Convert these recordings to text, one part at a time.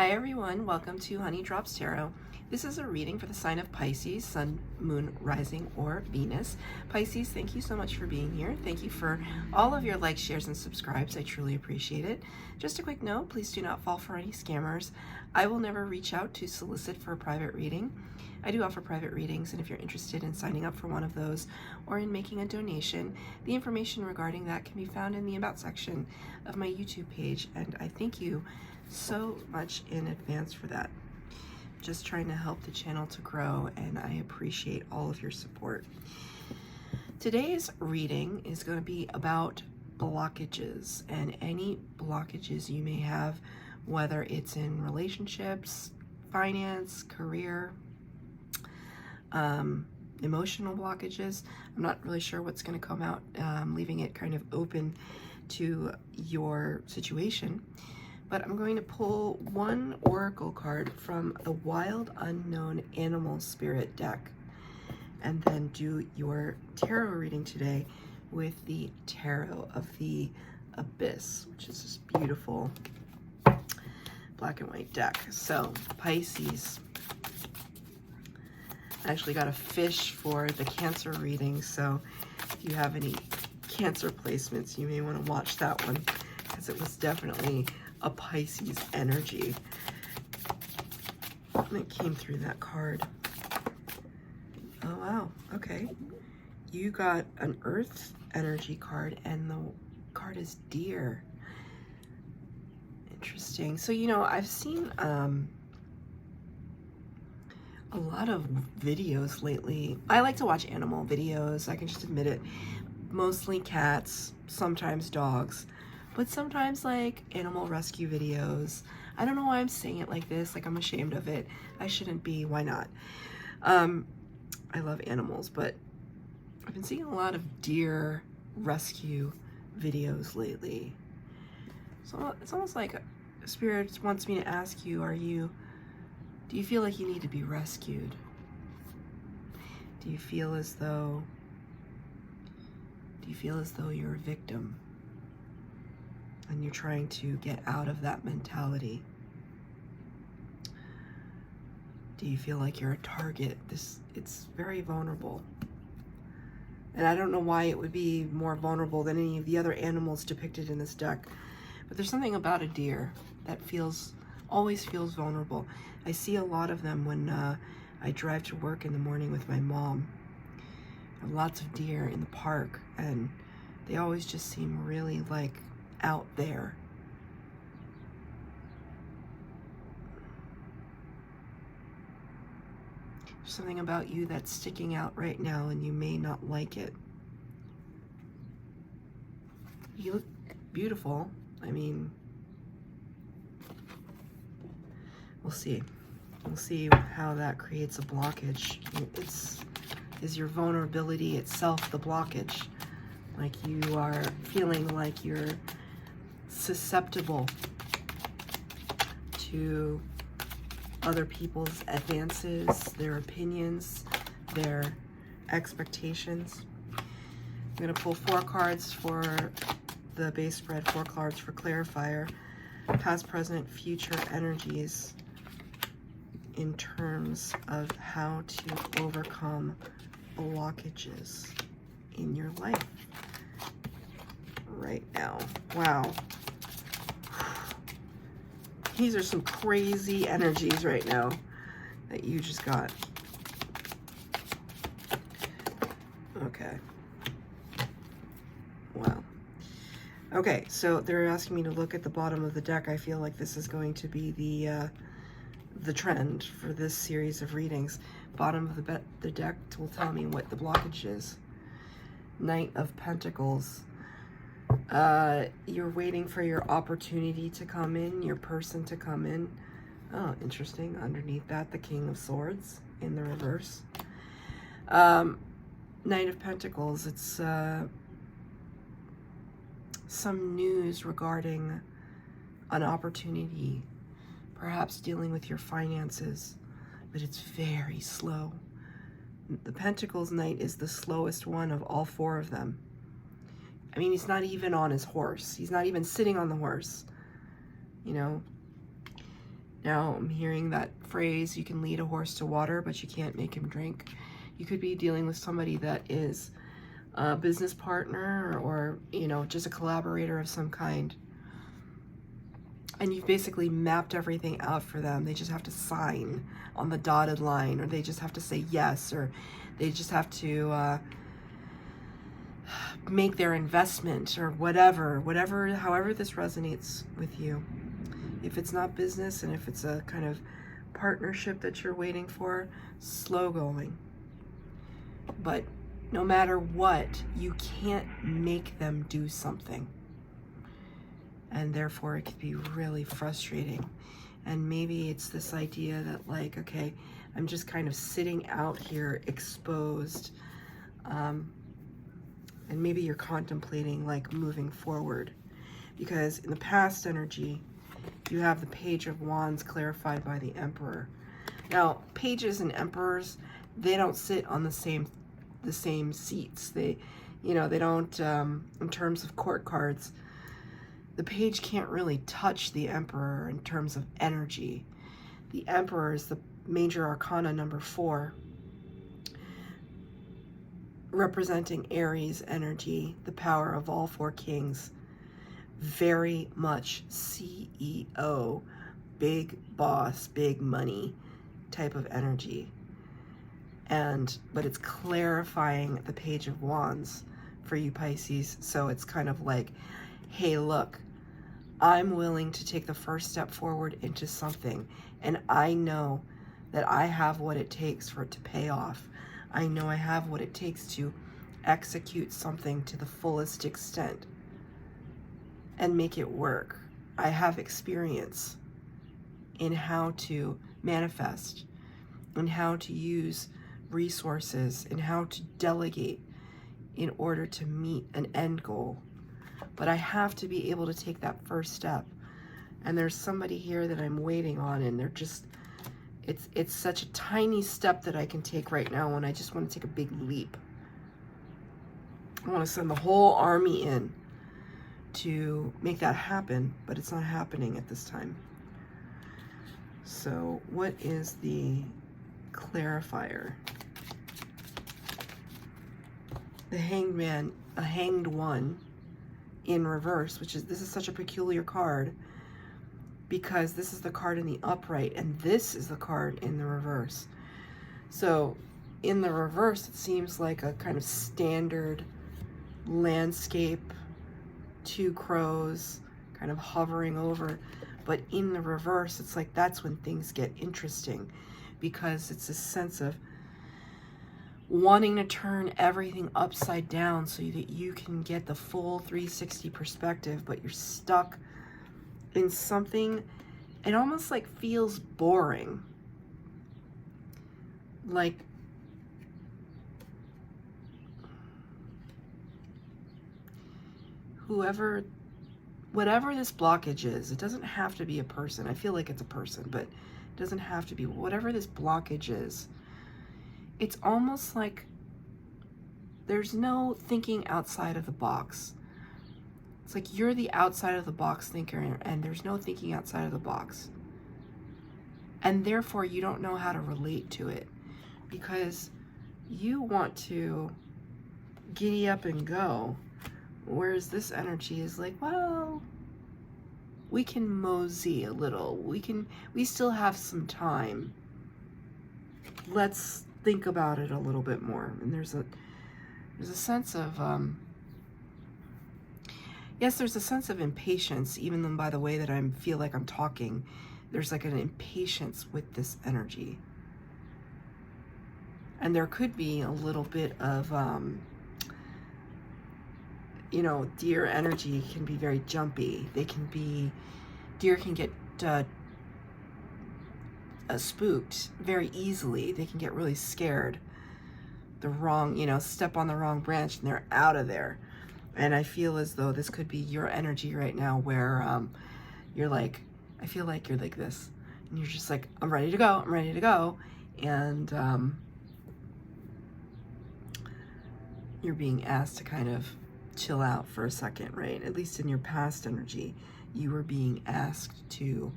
Hi everyone, welcome to Honey Drops Tarot. This is a reading for the sign of Pisces, Sun, Moon, Rising, or Venus. Pisces, thank you so much for being here. Thank you for all of your likes, shares, and subscribes. I truly appreciate it. Just a quick note, please do not fall for any scammers. I will never reach out to solicit for a private reading. I do offer private readings, and if you're interested in signing up for one of those or in making a donation, the information regarding that can be found in the About section of my YouTube page, and I thank you so much in advance for that. Just trying to help the channel to grow, and I appreciate all of your support. Today's reading is going to be about blockages and any blockages you may have, whether it's in relationships, finance, career, emotional blockages. I'm not really sure what's going to come out, leaving it kind of open to your situation. But I'm going to pull one oracle card from the Wild Unknown Animal Spirit deck, and then do your tarot reading today with the Tarot of the Abyss, which is this beautiful black and white deck. So Pisces, I actually got a fish for the Cancer reading, so if you have any Cancer placements, you may want to watch that one, because it was definitely a Pisces energy. And it came through that card. Oh wow, okay. You got an Earth energy card, and the card is Deer. Interesting. So, you know, I've seen a lot of videos lately. I like to watch animal videos, I can just admit it. Mostly cats, sometimes dogs, but sometimes like animal rescue videos. I don't know why I'm saying it like this, like I'm ashamed of it. I shouldn't be, why not? I love animals, but I've been seeing a lot of deer rescue videos lately. So it's almost like Spirit wants me to ask you, do you feel like you need to be rescued? Do you feel as though you're a victim and you're trying to get out of that mentality? Do you feel like you're a target? It's very vulnerable. And I don't know why it would be more vulnerable than any of the other animals depicted in this deck, but there's something about a deer that always feels vulnerable. I see a lot of them when I drive to work in the morning with my mom. There are lots of deer in the park, and they always just seem really like out there. There's something about you that's sticking out right now, and you may not like it. You look beautiful. I mean, we'll see. We'll see how that creates a blockage. Is your vulnerability itself the blockage? Like you are feeling like you're susceptible to other people's advances, their opinions, their expectations. I'm going to pull 4 cards for the base spread, 4 cards for clarifier, past, present, future energies in terms of how to overcome blockages in your life right now. Wow. These are some crazy energies right now that you just got. Okay. Wow. Okay, so they're asking me to look at the bottom of the deck. I feel like this is going to be the trend for this series of readings. Bottom of the deck will tell me what the blockage is. Knight of Pentacles. You're waiting for your opportunity to come in, your person to come in. Oh, interesting. Underneath that, the King of Swords in the reverse. Knight of Pentacles. It's some news regarding an opportunity, perhaps dealing with your finances, but it's very slow. The Pentacles Knight is the slowest one of all 4 of them. I mean, he's not even on his horse. He's not even sitting on the horse. You know, Now I'm hearing that phrase, you can lead a horse to water, but you can't make him drink. You could be dealing with somebody that is a business partner or, you know, just a collaborator of some kind. And you've basically mapped everything out for them. They just have to sign on the dotted line, or they just have to say yes, or they just have to make their investment, or whatever, however this resonates with you. If it's not business, and if it's a kind of partnership that you're waiting for, slow going. But no matter what, you can't make them do something. And therefore it could be really frustrating. And maybe it's this idea that, like, okay, I'm just kind of sitting out here exposed. And maybe you're contemplating like moving forward. Because in the past energy, you have the Page of Wands clarified by the Emperor. Now, pages and emperors, they don't sit on the same seats. They, you know, they don't, in terms of court cards, the page can't really touch the Emperor in terms of energy. The Emperor is the major arcana number 4, representing Aries energy, the power of all 4 kings. Very much CEO, big boss, big money type of energy. But it's clarifying the Page of Wands for you Pisces. So it's kind of like, hey, look, I'm willing to take the first step forward into something, and I know that I have what it takes for it to pay off. I know I have what it takes to execute something to the fullest extent and make it work. I have experience in how to manifest, and how to use resources, and how to delegate in order to meet an end goal. But I have to be able to take that first step. And there's somebody here that I'm waiting on, and they're just, it's such a tiny step that I can take right now, and I just want to take a big leap. I want to send the whole army in to make that happen, but it's not happening at this time. So what is the clarifier? The Hanged Man, a Hanged One in reverse, this is such a peculiar card, because this is the card in the upright and this is the card in the reverse. So in the reverse, it seems like a kind of standard landscape, 2 crows kind of hovering over. But in the reverse, it's like that's when things get interesting, because it's a sense of wanting to turn everything upside down so that you can get the full 360 perspective, but you're stuck in something. It almost like feels boring. Like whatever this blockage is, it doesn't have to be a person. I feel like it's a person, but it doesn't have to be. Whatever this blockage is, it's almost like there's no thinking outside of the box. It's like you're the outside of the box thinker, and there's no thinking outside of the box. And therefore, you don't know how to relate to it, because you want to giddy up and go. Whereas this energy is like, well, we can mosey a little. We still have some time. Let's think about it a little bit more. And there's a sense of, yes, there's a sense of impatience, even though by the way that I feel like I'm talking, there's like an impatience with this energy. And there could be a little bit of, you know, deer energy can be very jumpy. Deer can get spooked very easily. They can get really scared. Step on the wrong branch and they're out of there. And I feel as though this could be your energy right now, where you're like, I feel like you're like this, and you're just like, I'm ready to go, I'm ready to go. And you're being asked to kind of chill out for a second, right? At least in your past energy, you were being asked to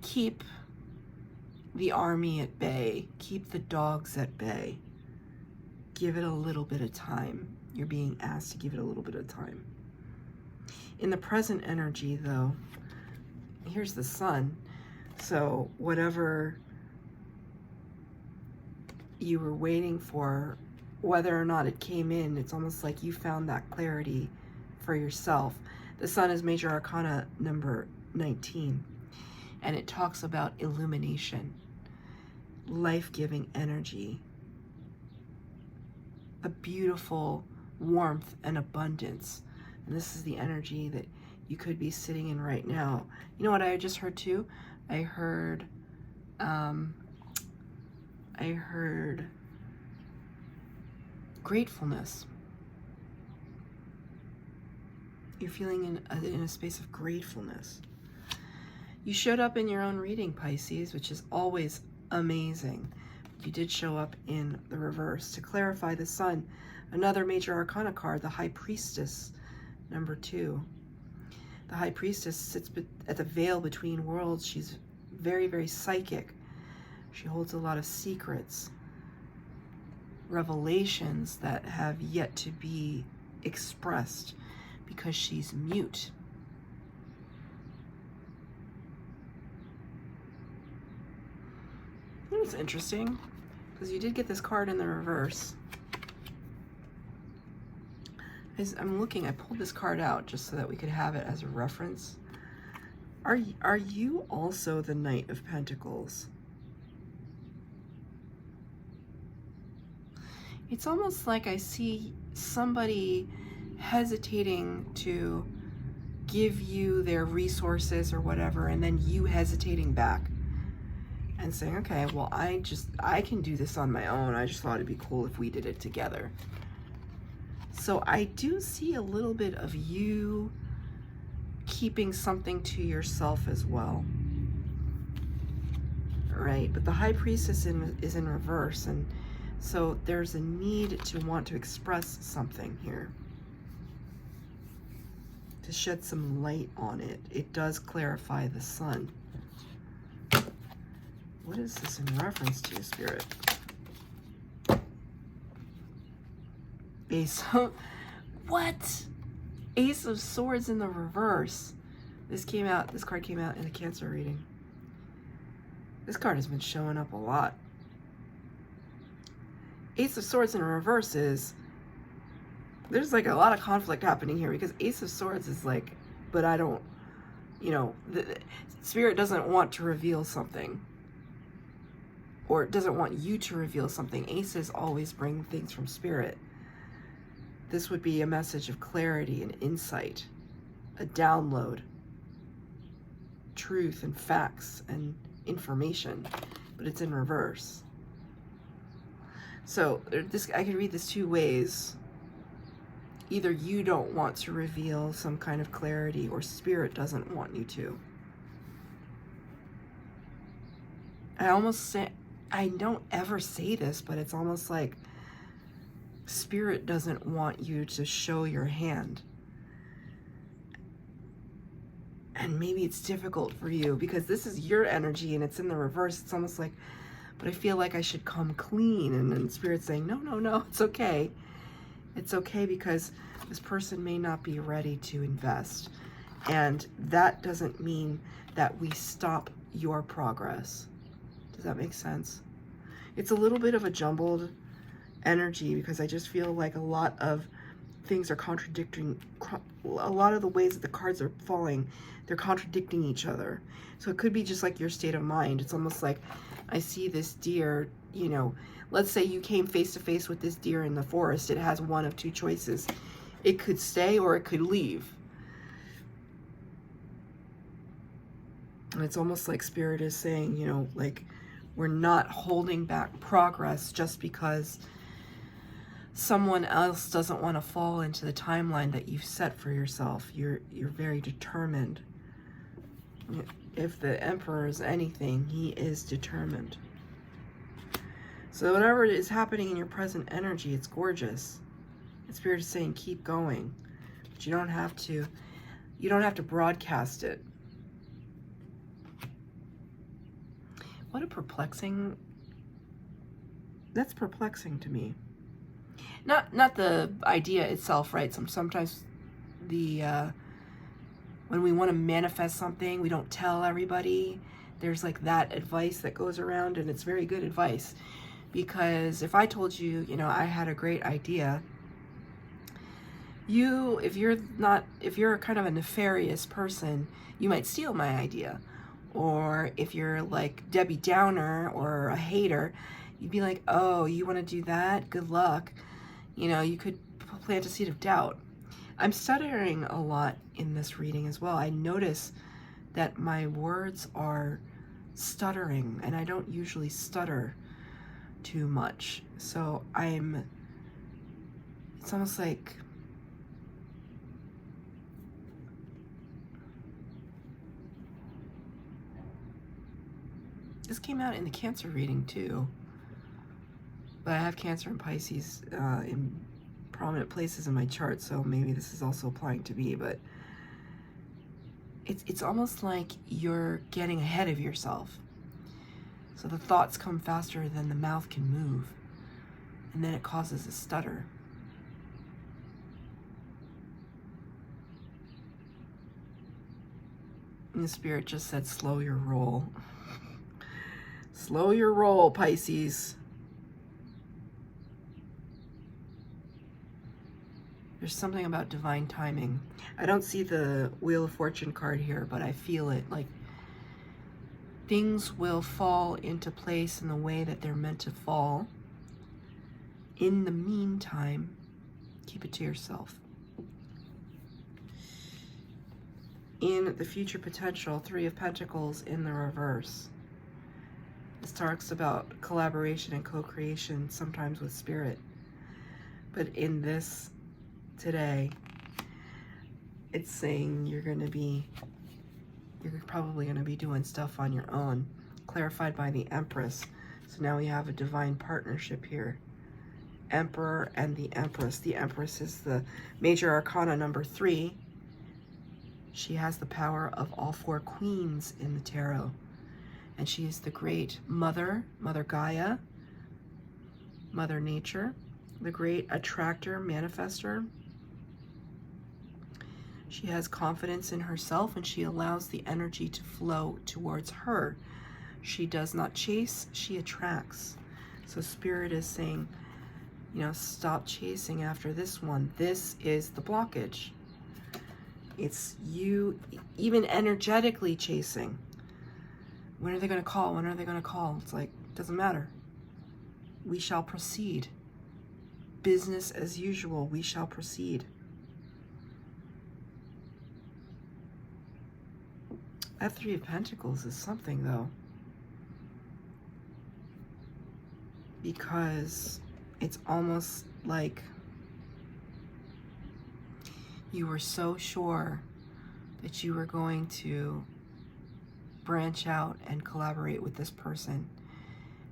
keep the army at bay. Keep the dogs at bay. Give it a little bit of time. You're being asked to give it a little bit of time. In the present energy, though, here's the sun. So whatever you were waiting for, whether or not it came in, it's almost like you found that clarity for yourself. The sun is Major Arcana number 19, and it talks about illumination, life-giving energy, a beautiful warmth and abundance. And this is the energy that you could be sitting in right now. You know what I just heard too? I heard gratefulness. You're feeling in a space of gratefulness. You showed up in your own reading, Pisces, which is always amazing. You did show up in the reverse. To clarify, the sun, another Major Arcana card, the High Priestess, number 2. The High Priestess sits at the veil between worlds. She's very, very psychic. She holds a lot of secrets, revelations that have yet to be expressed because she's mute. It's interesting because you did get this card in the reverse. As I'm looking, I pulled this card out just so that we could have it as a reference. Are you also the Knight of Pentacles? It's almost like I see somebody hesitating to give you their resources or whatever, and then you hesitating back and saying, okay, well, I can do this on my own. I just thought it'd be cool if we did it together. So I do see a little bit of you keeping something to yourself as well. Right, but the High Priestess is in reverse, and so there's a need to want to express something here, to shed some light on it. It does clarify the sun. What is this in reference to, Spirit? Ace of... What? Ace of Swords in the reverse. This card came out in a Cancer reading. This card has been showing up a lot. Ace of Swords in reverse is... There's like a lot of conflict happening here because Ace of Swords is like, but I don't... You know, the Spirit doesn't want to reveal something. Or it doesn't want you to reveal something. Aces always bring things from Spirit. This would be a message of clarity and insight, a download, truth and facts and information, but it's in reverse. So I could read this two ways. Either you don't want to reveal some kind of clarity, or Spirit doesn't want you to. I don't ever say this, but it's almost like Spirit doesn't want you to show your hand. And maybe it's difficult for you because this is your energy and it's in the reverse. It's almost like, but I feel like I should come clean. And then Spirit's saying, no, it's okay. It's okay because this person may not be ready to invest. And that doesn't mean that we stop your progress. Does that make sense? It's a little bit of a jumbled energy because I just feel like a lot of things are contradicting. A lot of the ways that the cards are falling, they're contradicting each other. So it could be just like your state of mind. It's almost like I see this deer, you know, let's say you came face to face with this deer in the forest. It has one of two choices. It could stay or it could leave. And it's almost like Spirit is saying, you know, like, we're not holding back progress just because someone else doesn't want to fall into the timeline that you've set for yourself. You're very determined. If the Emperor is anything, he is determined. So whatever is happening in your present energy, it's gorgeous. And Spirit is saying keep going. But you don't have to broadcast it. What a perplexing, that's perplexing to me. Not the idea itself, right? Sometimes the, when we want to manifest something, we don't tell everybody. There's like that advice that goes around, and it's very good advice. Because if I told you, you know, I had a great idea, if you're kind of a nefarious person, you might steal my idea. Or if you're like Debbie Downer or a hater, you'd be like, oh, you want to do that? Good luck. You know, you could plant a seed of doubt. I'm stuttering a lot in this reading as well. I notice that my words are stuttering, and I don't usually stutter too much. So it's almost like this came out in the Cancer reading too. But I have Cancer and Pisces in prominent places in my chart, so maybe this is also applying to me, but it's almost like you're getting ahead of yourself. So the thoughts come faster than the mouth can move, and then it causes a stutter. And the Spirit just said, slow your roll. Slow your roll, Pisces. There's something about divine timing. I don't see the Wheel of Fortune card here, but I feel it. Like things will fall into place in the way that they're meant to fall. In the meantime, keep it to yourself. In the future potential, Three of Pentacles in the reverse. This talks about collaboration and co-creation, sometimes with Spirit. But in this today, it's saying you're probably going to be doing stuff on your own, clarified by the Empress. So now we have a divine partnership here. Emperor and the Empress. The Empress is the major arcana number 3. She has the power of all 4 queens in the tarot. And she is the great mother, Mother Gaia, Mother Nature, the great attractor, manifester. She has confidence in herself, and she allows the energy to flow towards her. She does not chase, she attracts. So Spirit is saying, you know, stop chasing after this one. This is the blockage. It's you even energetically chasing. When are they going to call? When are they going to call? It's like, doesn't matter. We shall proceed. Business as usual. We shall proceed. That Three of Pentacles is something, though. Because it's almost like you were so sure that you were going to branch out and collaborate with this person,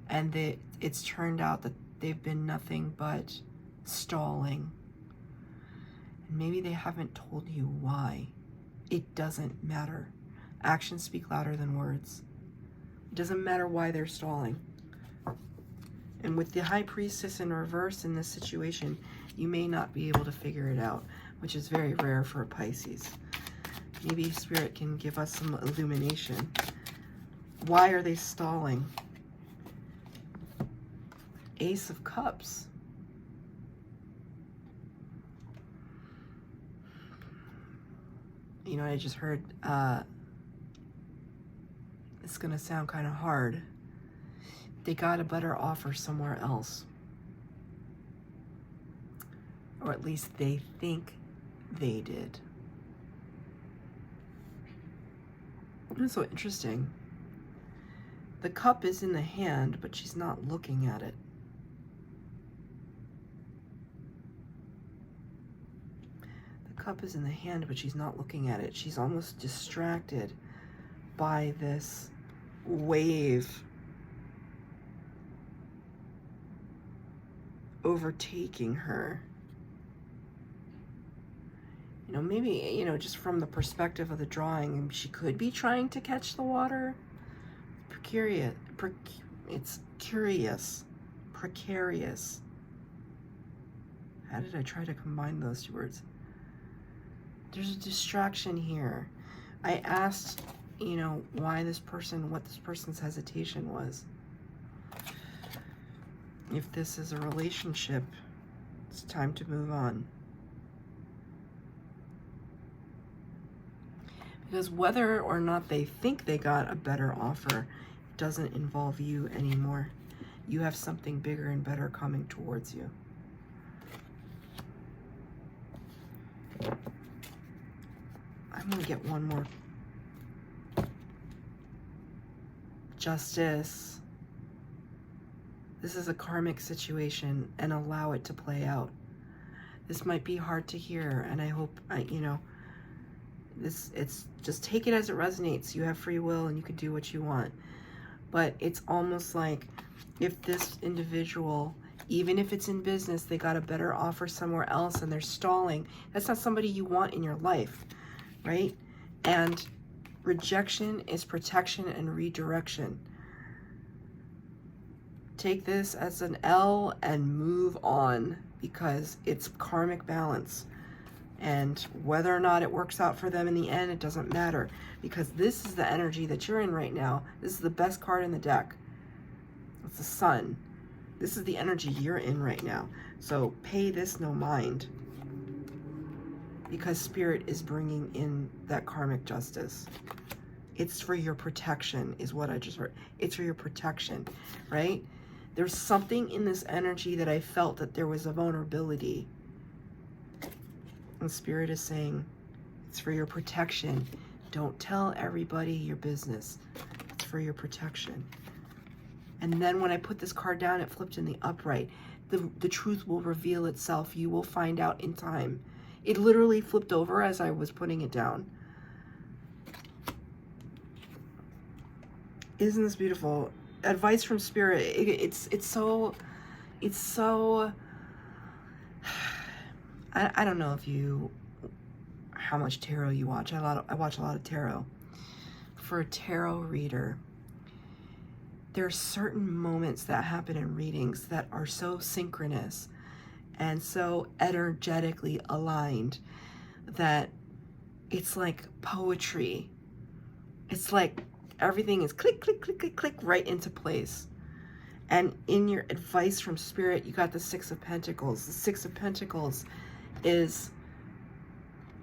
and that it's turned out that they've been nothing but stalling, and maybe they haven't told you why. It doesn't matter. Actions speak louder than words. It doesn't matter why they're stalling. And with the High Priestess in reverse in this situation, you may not be able to figure it out, which is very rare for a Pisces. Maybe Spirit can give us some illumination. Why are they stalling? Ace of Cups. You know, I just heard, it's going to sound kind of hard. They got a better offer somewhere else. Or at least they think they did. It's so interesting. The cup is in the hand, but she's not looking at it. The cup is in the hand, but she's not looking at it. She's almost distracted by this wave overtaking her. You know, maybe, you know, just from the perspective of the drawing, she could be trying to catch the water. it's curious, precarious. How did I try to combine those two words? There's a distraction here. I asked, you know, what this person's hesitation was. If this is a relationship, it's time to move on. Because whether or not they think they got a better offer doesn't involve you anymore. You have something bigger and better coming towards you. I'm going to get one more. Justice. This is a karmic situation, and allow it to play out. This might be hard to hear, and I hope, you know, it's just take it as it resonates. You have free will and you can do what you want. But it's almost like if this individual, even if it's in business, they got a better offer somewhere else and they're stalling, that's not somebody you want in your life, right? And rejection is protection and redirection. Take this as an L and move on, because it's karmic balance. And whether or not it works out for them in the end, it doesn't matter, because this is the energy that you're in right now. This is the best card in the deck. It's the Sun. This is the energy you're in right now. So pay this no mind, because Spirit is bringing in that karmic justice. It's for your protection, is what I just heard. It's for your protection, right? There's something in this energy that I felt that there was a vulnerability. And Spirit is saying, it's for your protection. Don't tell everybody your business. It's for your protection. And then when I put this card down, it flipped in the upright. The truth will reveal itself. You will find out in time. It literally flipped over as I was putting it down. Isn't this beautiful? Advice from Spirit. It's so I don't know how much tarot you watch. I watch a lot of tarot. For a tarot reader, there are certain moments that happen in readings that are so synchronous and so energetically aligned that it's like poetry. It's like everything is click, click, click, click, click right into place. And in your advice from Spirit, you got the Six of Pentacles. The Six of Pentacles is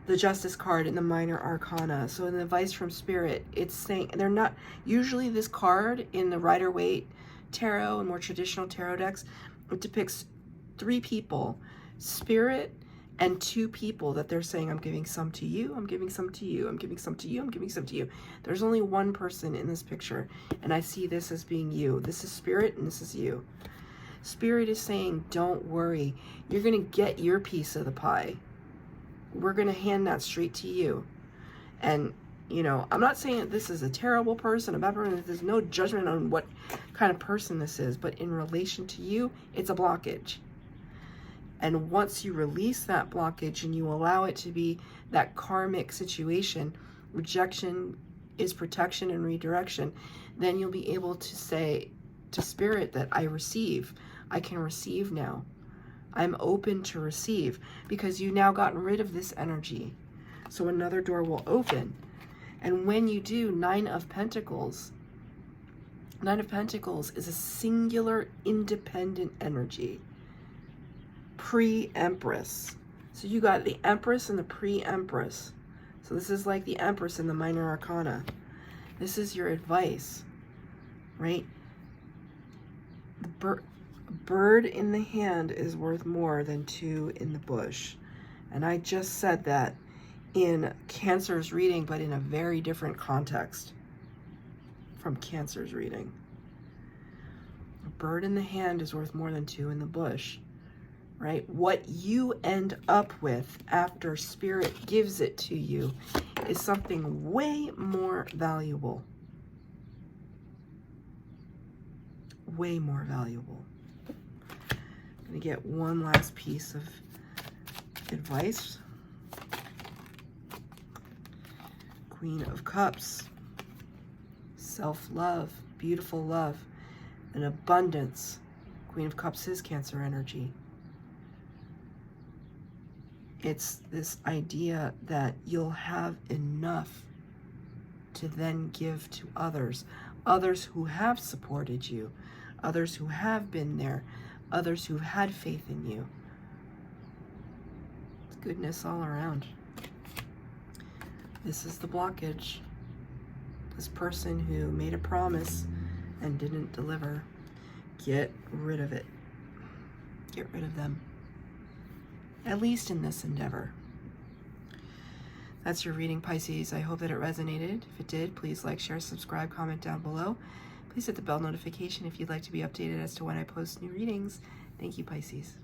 the Justice card in the Minor Arcana. So in the advice from Spirit, it's saying, they're not, usually this card in the Rider-Waite tarot and more traditional tarot decks, it depicts 3 people, Spirit and 2 people that they're saying, I'm giving some to you, I'm giving some to you, I'm giving some to you, I'm giving some to you. There's only one person in this picture, and I see this as being you. This is Spirit and this is you. Spirit is saying, don't worry. You're going to get your piece of the pie. We're going to hand that straight to you. And, you know, I'm not saying that this is a terrible person, a bad person. There's no judgment on what kind of person this is. But in relation to you, it's a blockage. And once you release that blockage and you allow it to be that karmic situation, rejection is protection and redirection, then you'll be able to say to Spirit that I receive. I can receive now. I'm open to receive, because you've now gotten rid of this energy. So another door will open. And when you do, 9 of Pentacles. 9 of Pentacles is a singular, independent energy. Pre-Empress. So you got the Empress and the Pre-Empress. So this is like the Empress in the Minor Arcana. This is your advice, right? The bird in the hand is worth more than 2 in the bush. And I just said that in Cancer's reading, but in a very different context from Cancer's reading. A bird in the hand is worth more than 2 in the bush, right? What you end up with after Spirit gives it to you is something way more valuable. Way more valuable. I'm going to get one last piece of advice. Queen of Cups. Self-love. beautiful love, an abundance. Queen of Cups is Cancer energy. It's this idea that you'll have enough to then give to others, others who have supported you, others who have been there, others who've had faith in you. It's goodness all around. This is the blockage. This person who made a promise and didn't deliver. Get rid of it. Get rid of them. At least in this endeavor. That's your reading, Pisces. I hope that it resonated. If it did, please like, share, subscribe, comment down below. Please hit the bell notification if you'd like to be updated as to when I post new readings. Thank you, Pisces.